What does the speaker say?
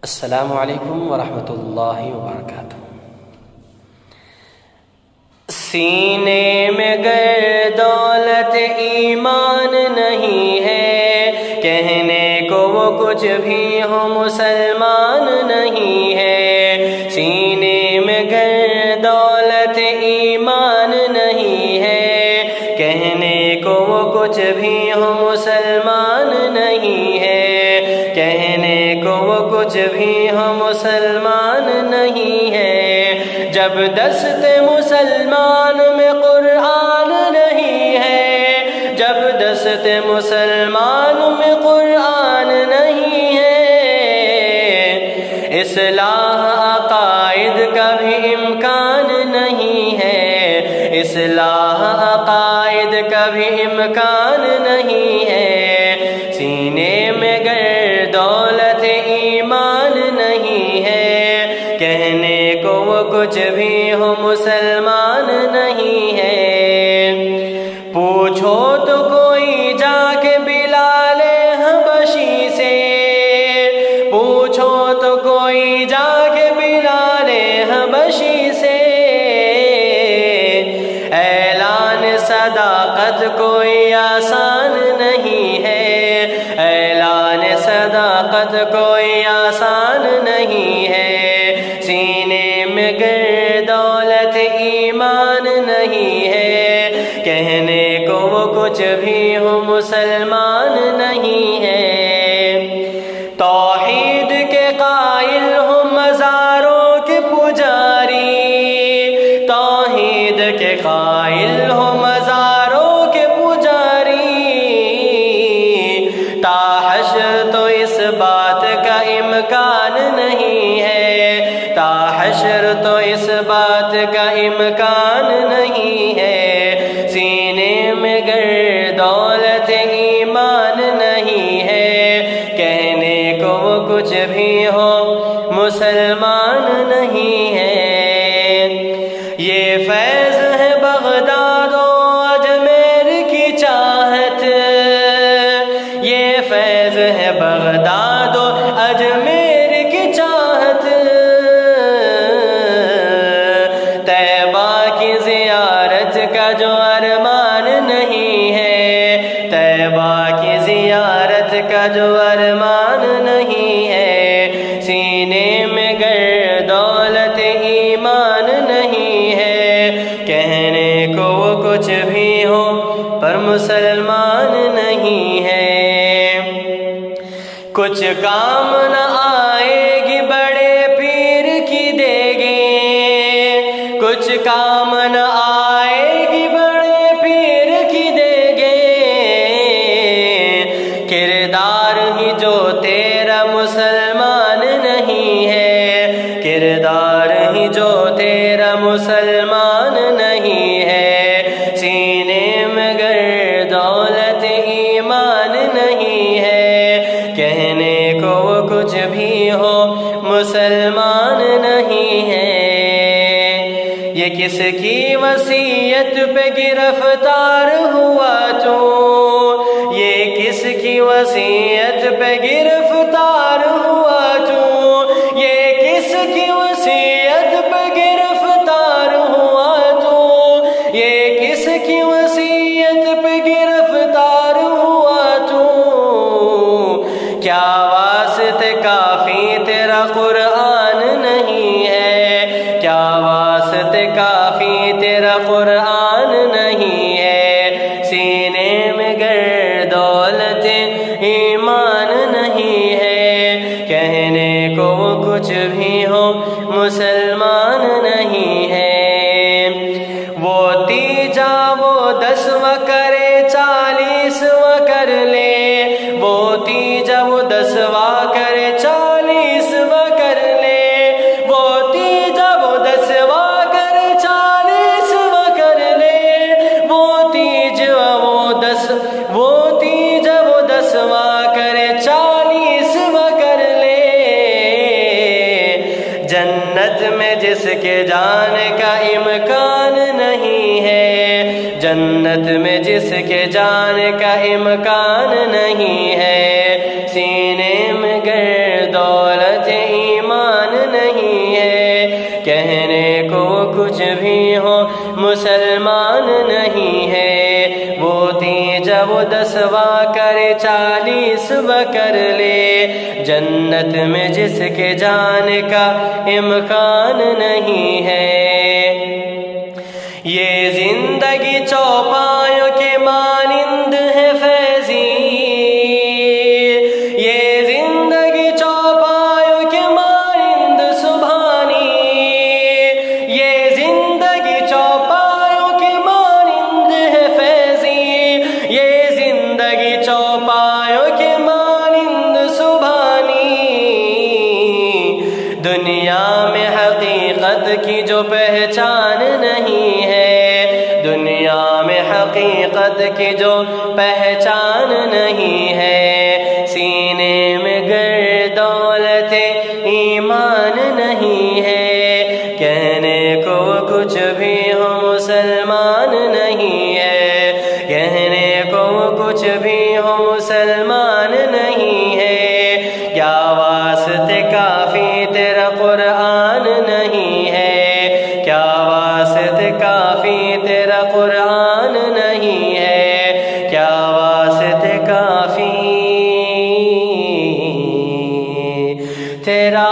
السلام علیکم ورحمۃ اللہ وبرکاتہ۔ سینے میں گر دولت ایمان نہیں ہے، کہنے کو وہ کچھ بھی ہو مسلمان نہیں ہے۔ سینے میں گر دولت ایمان نہیں ہے، کہنے کو وہ کچھ بھی ہو مسلمان نہیں ہے، کہنے کو وہ کچھ بھی ہو مسلمان نہیں ہے۔ جب دست مسلمان میں قرآن نہیں ہے، جب دست مسلمان میں قرآن نہیں ہے، اصلاح عقائد کا بھی امکان نہیں ہے، اصلاح عقائد کا بھی امکان نہیں ہے۔ سینے میں گر دولت ایمان نہیں ہے، کہنے کو وہ کچھ بھی ہو مسلمان نہیں ہے۔ پوچھو تو کوئی جا کے بلال حبشی سے، پوچھو تو کوئی جا کے بلال حبشی سے، اعلان صداقت کوئی آسان نہیں ہے، اعلان صداقت کوئی آسان نہیں ہے۔ سینے میں گر دولت ایمان نہیں ہے، کہنے کو وہ کچھ بھی ہو مسلمان نہیں ہے۔ توحید کے قائل ہو مزاروں کے پجاری، توحید کے قائل ہو مزاروں کے پجاری، تا حشر تو اس بات کا امکان نہیں ہے، تا حشر تو اس بات کا امکان نہیں ہے۔ سینے میں گر دولت ایمان نہیں ہے، کہنے کو وہ کچھ بھی ہو مسلمان نہیں ہے۔ یہ فیض ہے بغداد و اجمیر کی چاہت، یہ فیض ہے بغداد و اجمیر کی چاہت، طیبہ کی زیارت کا جو ارمان نہیں ہے، طیبہ کی زیارت کا جو ارمان نہیں ہے۔ سینے میں گر دولت ایمان نہیں ہے، کہنے کو وہ کچھ بھی ہو پر مسلمان نہیں ہے۔ کچھ کام نہ آئے گی بڑے پیر کی دیگیں، کچھ کام نہ آئے گی بڑے پیر کی دیگیں، کردار ہی جو تیرا مسلمان نہیں ہے، کردار ہی جو تیرا مسلمان نہیں ہے۔ سینے میں گر دولت ایمان نہیں ہے، کہنے کو وہ کچھ بھی ہو مسلمان نہیں ہے۔ یہ کس کی وصیت پہ گرفتار ہوا تو، یہ کس کی وصیت پہ گرفتار ہوا تو، یہ کس کی وصیت پہ گرفتار ہوا تو، یہ کس کی وصیت پہ گرفتار ہوا تو، کیا واسطے کافی تیرا قرآن نہیں ہے، کیا واسطے کافی تیرا قرآن نہیں ہے۔ سینے میں گر دولت ایمان نہیں ہے، کہنے کو وہ کچھ بھی ہو مسلمان نہیں ہے۔ وہ تیجا وہ 10واں کرے 40واں کر لے، وہ تیجا وہ 10واں کرے 40واں کر لے، وہ تیجا وہ 10واں کرے 40واں کر لے، وہ تیجا وہ 10واں کرے 40واں کر لے۔ جنت میں جس کے جانے کا امکان نہیں ہے، جنت میں جس کے جانے کا امکان نہیں ہے، سینے میں گر دولت 10واں کرے 40واں کر لے، جنت میں جس کے جانے کا امکان نہیں ہے۔ یہ زندگی چوپایوں کے مانند ہے فیضی، یہ زندگی چوپایوں کے مانند سبحانی، یہ زندگی چوپایوں کے مانند ہے فیضی، یہ زندگی چوپایوں کے مانند سبحانی۔ دنیا میں حقیقت کی جو پہچان نہیں ہے، دنیا میں حقیقت کی جو پہچان نہیں ہے، سینے میں گر دولت ایمان نہیں ہے، کہنے کو کچھ بھی ہو مسلمان نہیں ہے، کہنے کو کچھ بھی ہو مسلمان نہیں ہے۔ کیا واسطے کافی تیرا قرآن نہیں ہے، کیا واسطے کافی تیرا قرآن نہیں ہے، کیا واسطے کافی تیرا